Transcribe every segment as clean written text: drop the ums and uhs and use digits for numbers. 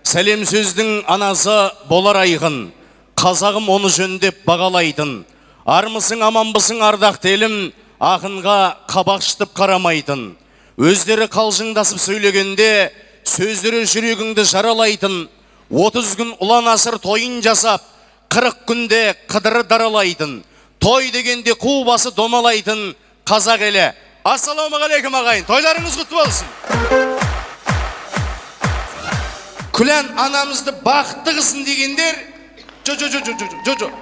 Сәлем сөздің анасы болар айғын, қазағым оны жөндеп бағалайтын. Армысың, аманбысың ардақты елім, ақынға қабақшытып қарамайтын. Өздері қалжыңдасып сөйлегенде, сөздері жүрегіңді жаралайтын. 30 күн ұлан асыр тойын жасап, 40 күнде қыдыры даралайтын. Той дегенде қу басы домалайтын қазақ елі. Ассалаумағалейкум ағайын, тойларыңыз құтты болсын. Күлән анамызды бақытты қылсын дегендер,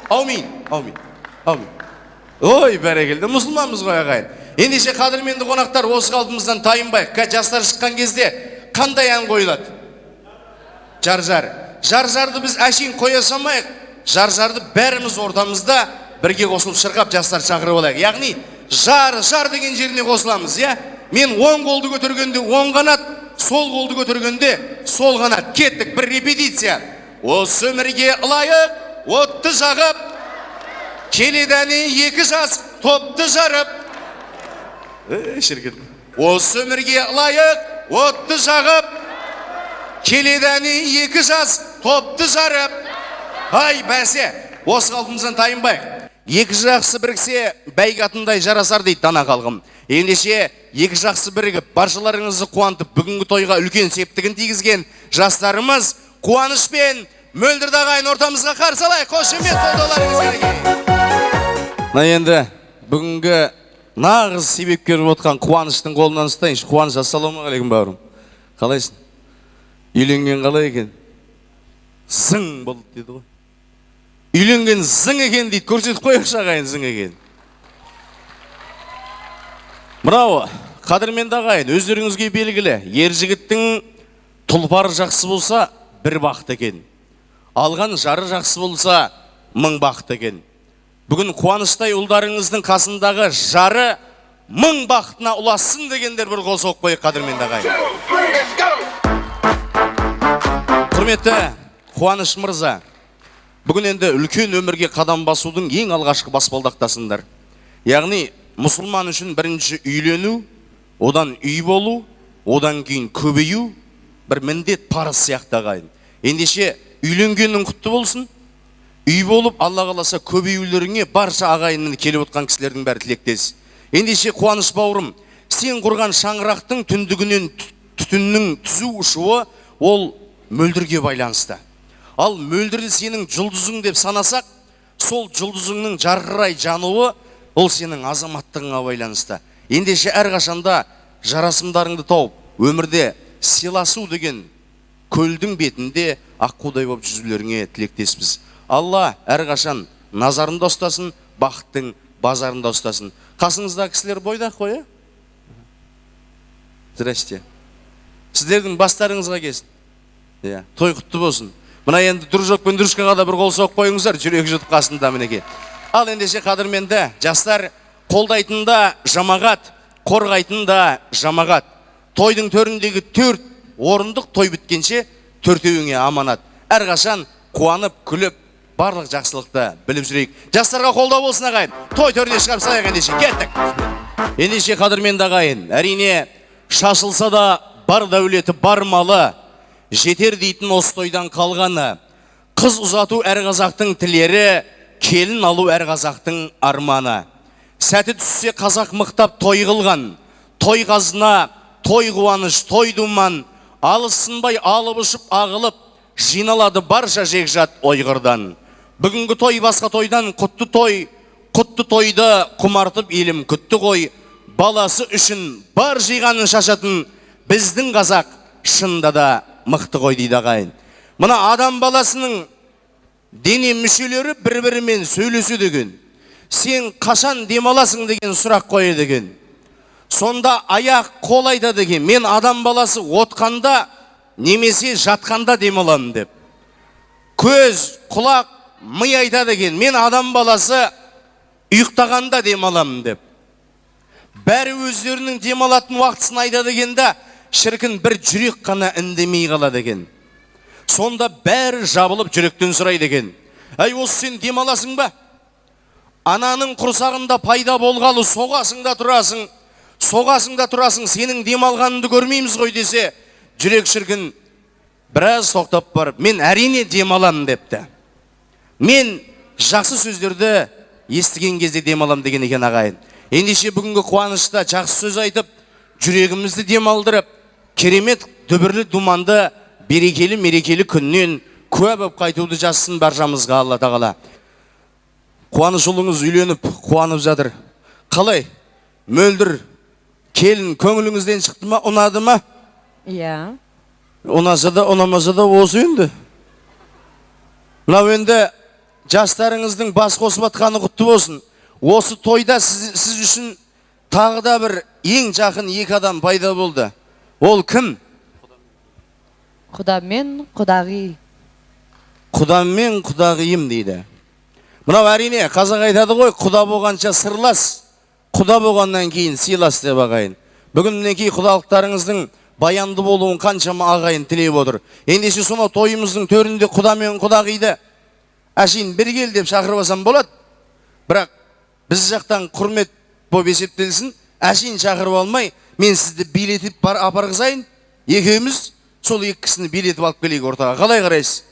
аумин. Ой, бәрекелді, мұсылманбыз ғой ағайын. Ендеше қадірменді қонақтар, осы қалпымыздан тайынбайық. Жастар шыққан кезде қандай ән қойылады? Жар-жар. Жар-жарды біз әшейін қоя салмайық. Жар-жарды бәріміз ортамызда бірге қосылып шырқап жастар шақырып алайық. Яғни жар деген жеріне қосыламыз, иә? Мен оң қолды көтергенде оң қанат, сол қолды көтергенде сол қанат. Кеттік, бір репетиция. Осы өмірге лайық отты жағып, келедәне 2 жас топты жарып. Шіркін. Осы өмірге лайық отты жағып, келедәне 2 жас топты жарып. Ай, бәсе, осы қалпымыздан тайынбайық. 2 жақсы біріксе, бәйгі атындай жарасар дейді дана қалғым. Ендеше 2 жақсы бірігіп, баршаларыңызды қуантып, бүгінгі тойға үлкен септігін тигізген жастарымыз қуанышпен Мөлдірді ағайын ортамызға қарсы алайық. Қошемет қолдауларыңыз керек. Енді бүгінгі нағыз себепкер отқан Қуаныштың қолынан ұстайыншы. Қуаныш, ассалаумағалейкум бауырым. Қалайсың? Үйленген қалай екен? Зың болды деді ғой. Үйленген зың екен дейді. Көрсетіп қойықшы ағайын зың екен. Браво, қадірменді ағайын, өздеріңізге белгілі. Ер жігіттің тұлпары жақсы болса, бір бақыт екен. Алған жары жақсы болса, 1000 бақыт екен. Бүгін Қуаныштай ұлдарыңыздың қасындағы жары 1000 бақытына ұлассын дегендер бір қол соғып қойық, қадірменді ағайын. Құрметті Қуаныш мырза, бүгін енді үлкен өмірге қадам басудың ең алғашқы баспалдақтасыңдар. Яғни мұсылман үшін бірінші үйлену, одан үй болу, одан кейін көбею бір міндет, парыз сияқты ағайын. Ендеше үйленгенің құтты болсын. Үй болып, Алла қаласа көбеюлеріңе барша ағайынның келіп отқан кісілердің бәрі тілектес. Ендеше Қуаныш бауырым, сен құрған шаңырақтың түндігінен түтіннің түзу ұшуы ол мөлдірге байланысты. Ал мөлдірді сенің жұлдызың деп санасақ, сол жұлдызыңның жарқырай жануы ол сенің азаматтығыңа байланысты. Ендеше әрқашанда жарасымдарыңды тауып, өмірде сыйласу деген көлдің бетінде аққудай болып жүзулеріңе тілектеспіз. Алла әрқашан назарында ұстасын, бақыттың базарында ұстасын. Қасыңызда кісілер бойдақ қой, Здрасте. Сіздердің бастарыңызға келсін. Той құтты болсын. Мына енді Дружок пен Дружкаға да бір қол соғып қойыңыздар, жүрек жұтып қасында мінеке. Ал ендеше қадірменді жастар, қолдайтында жамағат, қорғайтында жамағат. Тойдың төріндегі 4 орындық той біткенше 4-еуіңе аманат. Әрқашан қуанып, күліп, барлық жақсылықты біліп жүрейік. Жастарға қолдау болсын ағайын. Той төріне шығарып салайық ендеше. Кеттік. Ендеше қадірменді ағайын, әрине шашылса да бар дәулеті, бар малы, жетер дейтін осы тойдан қалғаны. Қыз ұзату әр қазақтың тілері, келін алу әр қазақтың арманы. Сәті түссе қазақ мықтап той қылған, той қазына, той қуаныш, той думан, алысынбай алып ұшып ағылып, жиналады барша жекжат ойғырдан. Бүгінгі той басқа тойдан құтты тойды құмартып елім күтті ғой. Баласы үшін бар жиғанын шашатын біздің қазақ шында да мықты ғой дейді ағайын. Мына адам баласының дене мүшелері бір-бірімен сөйлесу деген. Сен қашан демаласың деген сұрақ қойды деген. Сонда аяқ қол айтады деген. Мен адам баласы отқанда немесе жатқанда демаламын деп. Көз, құлақ, ми айтады деген. Мен адам баласы ұйықтағанда демаламын деп. Бәрі өздерінің демалатын уақытысын айтады дегенде, шіркін бір жүрек қана үндемей қалады екен. Сонда бәрі жабылып жүректен сұрайды екен. Әй, осы сен демаласың ба? Ананың құрсағында пайда болғалы соғасыңда тұрасың, сенің демалғаныңды көрмейміз ғой десе, жүрек шіркін біраз тоқтап барып, мен әрине демаламын депті. Мен жақсы сөздерді естіген кезде демалам деген екен ағайын. Ендеше бүгінгі қуанышта жақсы сөз айтып, жүрегімізді демалдырып, керемет дүбірлі думанды берекелі мерекелі күннен куә боп қайтуды жазсын баршамызға Алла тағала. Қуаныш ұлыңыз үйленіп, қуанып жатыр. Қалай? Мөлдір келін көңіліңізден шықты ма, ұнады ма? Иә. Ұнаса да, ұнамаса да осы енді. Мынау енді жастарыңыздың бас қосып атқаны құтты болсын. Осы тойда сіз үшін тағы да бір ең жақын екі адам пайда болды. Ол кім? Құда мен құдағи. Құдам мен құдағиым дейді. Мынау әрине қазақ айтады ғой, құда болғанша сырлас, құда болғаннан кейін сыйлас деп ағайын. Бүгін мінекей құдалықтарыңыздың баянды болуын қаншама ағайын тілеп отыр. Ендеше сонау тойымыздың төрінде құда мен құдағиды әшейін бір кел деп шақырбасам болады. Бірақ біз жақтан құрмет боп есептелсін, әшейін шақырып алмай, мен сізді билетіп апарғызайын. Екеуміз сол екі кісіні билетіп алып келейік ортаға. Қалай қарайсыз?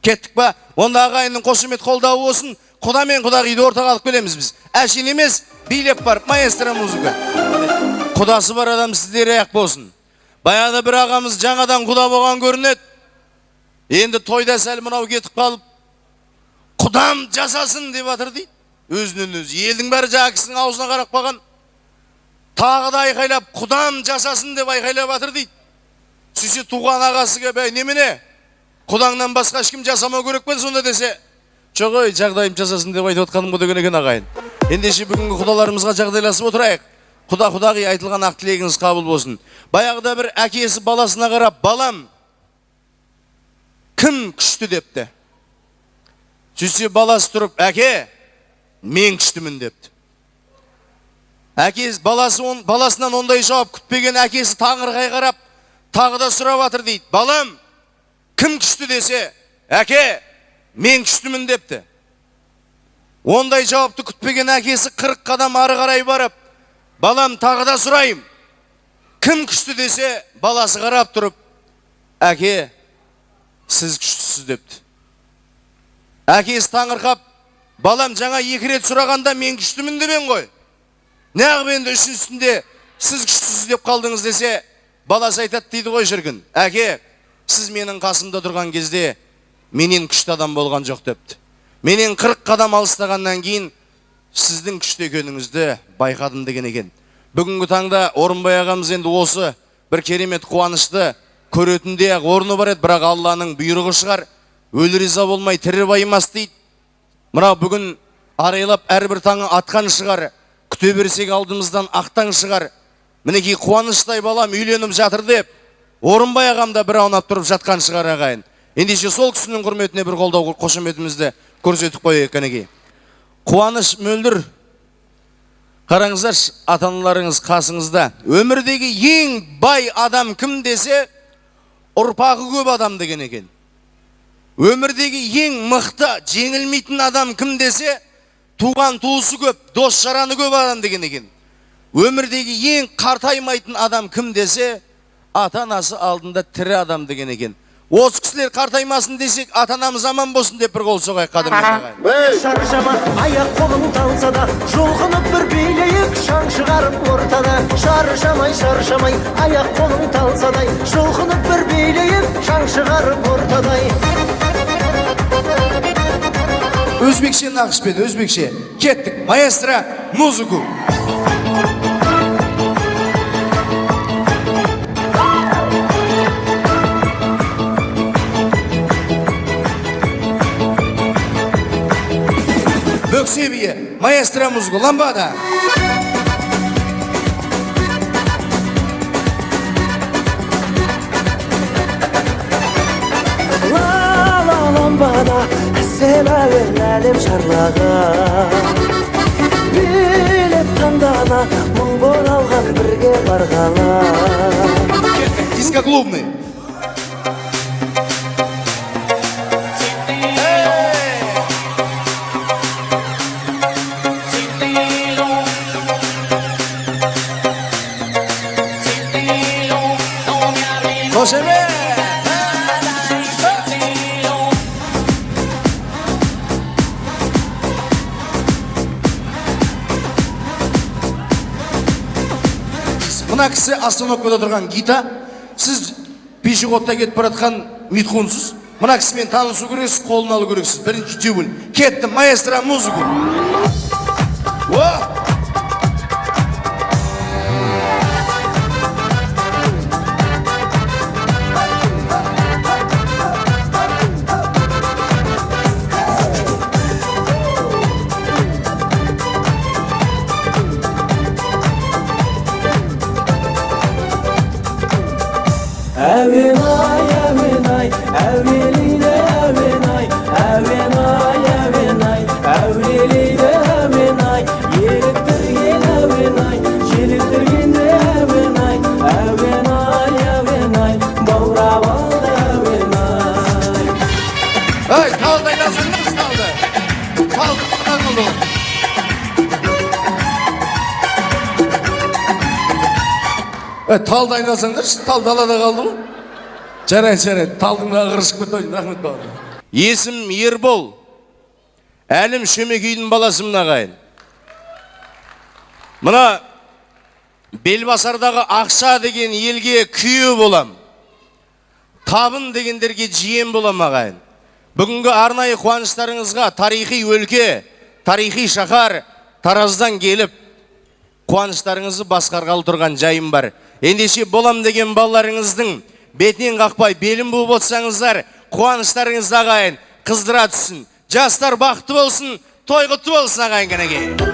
Кеттік па? Онда ағайынның қошемет қолдауы болсын, құда мен құдағиды ортаға алып келеміз біз. Әшейін емес, билеп барып, маэстро музыка. Құдасы бар адам сіздер аяқ болсын. Баяғыда бір ағамыз жаңадан құда болған көрінеді. Енді тойда сәл мынау кетіп қалып, құдам жасасын деп жатыр дейді. Өзінен өзі. Елдің бәрі жаңа кісінің аузына қарап қалған. Тағы да айқайлап, құдам жасасын деп айқайлап жатыр дейді. Сөйтсе туған ағасы келіп, немене? Құдаңнан басқа ешкім жасамау керек пе сонда десе, жоқ ой, жағдайым жасасын деп айтып отқаным ғой деген екен ағайын. Ендеше бүгінгі құдаларымызға жағдайласып отырайық. Құда құдағи айтылған ақ тілегіңіз қабыл болсын. Баяғыда бір әкесі баласына қарап, балам, кім күшті депті. Сөйтсе баласы тұрып, әке, мен күштімін депті. Әкесі баласынан ондай жауап күтпеген әкесі таңырқай қарап, тағы да сұрап жатыр дейді. Балам, кім күшті десе, әке, мен күштімін депті. Ондай жауапты күтпеген әкесі 40 қадам ары қарай барып, балам, тағы да сұрайым. Кім күшті десе, баласы қарап тұрып, әке, сіз күштісіз депті. Әкесі таңырқап, балам, жаңа 2 рет сұрағанда мен күштімін деп ғой. Неғып енді үшіншісінде сіз күштісіз деп қалдыңыз десе, баласы айтады дейді ғой шіркін. Әке, сіз менің қасымда тұрған кезде менен күшті адам болған жоқ депті. Менен 40 қадам алыстағаннан кейін сіздің күшті екеніңізді байқадым деген екен. Бүгінгі таңда Орынбай ағамыз енді осы бір керемет қуанышты көретіндей ақ орны бар еді, бірақ Алланың бұйрығы шығар, өлі риза болмай тірі байымас дейді. Мына бүгін арайлап әрбір таңы атқан шығар, күте берсек алдымыздан ақтан шығар. Мінекей қуаныштай балам үйленіп жатыр деп, Орынбай ағамда бір аунап тұрып жатқан шығар ағайын. Ендеше сол кісінің құрметіне бір қолдау қошеметімізді көрсетіп қойайық кәнекей. Қуаныш мөлдір. Қараңыздар, ата-аналарыңыз қасыңызда. Өмірдегі ең бай адам кім десе, ұрпағы көп адам деген екен. Өмірдегі ең мықты, жеңілмейтін адам кім десе, туған туысы көп, дос жараны көп адам деген екен. Өмірдегі ең қартаймайтын адам кім десе, ата-анасы алдында тірі адам деген екен. Осы кісілер қартаймасын десек, ата-анамыз аман болсын деп бір қол соғайық қадірмен ағайын. Шаршама, аяқ қолың талса да, жұлқынып бір билейік, шаң шығарып ортада. Шаршамай, аяқ қолың талса да, жұлқынып бір билейік, шаң шығарып ортадай. Өзбекше нақышпен, өзбекше. Кеттік, маэстро, музыку. Бөксебие, маэстро музыку, ламбада. Ламбада, сен әуен әлем шарлаған. Билеп таңдана, мұң боралған бірге барғала. Дискоклубный. José B. Мына кісі остановкада тұрған Гита, сіз пешеходта кетіп баратқан Митхунсыз. Мына кісімен танысу керексіз, қолын алу керексіз. Бірінші тюбін. Кетті, маэстро, музыку. Әвенай, әвенай, әуелейді әвенай, әвенай, әвенай, әуелейді әвенай, еліктірген әвенай, желіктіргенде әвенай, әвенай, әвенай, баурап алды әвенай. Ай, талдай жазыңыз талды. Талды, қалды. Талды айналсаңдаршы, тал далада қалды ғой. Жарайды, талдың ағырышып кетті, рахмет бауыр. Есім Ербол, Әлім Шөмекейдің баласы мына қайын. Мына Белбасардағы ақша деген елге күйе болам. Табын дегендерге жиен болам ағайын. Бүгінгі арнайы қуаныштарыңызға тарихи өлке, тарихи шаһар Тараздан келіп, қуаныштарыңызы басқарғалы тұрған жайым бар. Ендеше болам деген балаларыңыздың бетінен қақпай белін буып отырсаңыздар, қуаныштарыңыз ағайын қыздыра түсін. Жастар бақытты болсын, той құтты болсын ағайын кәнеке.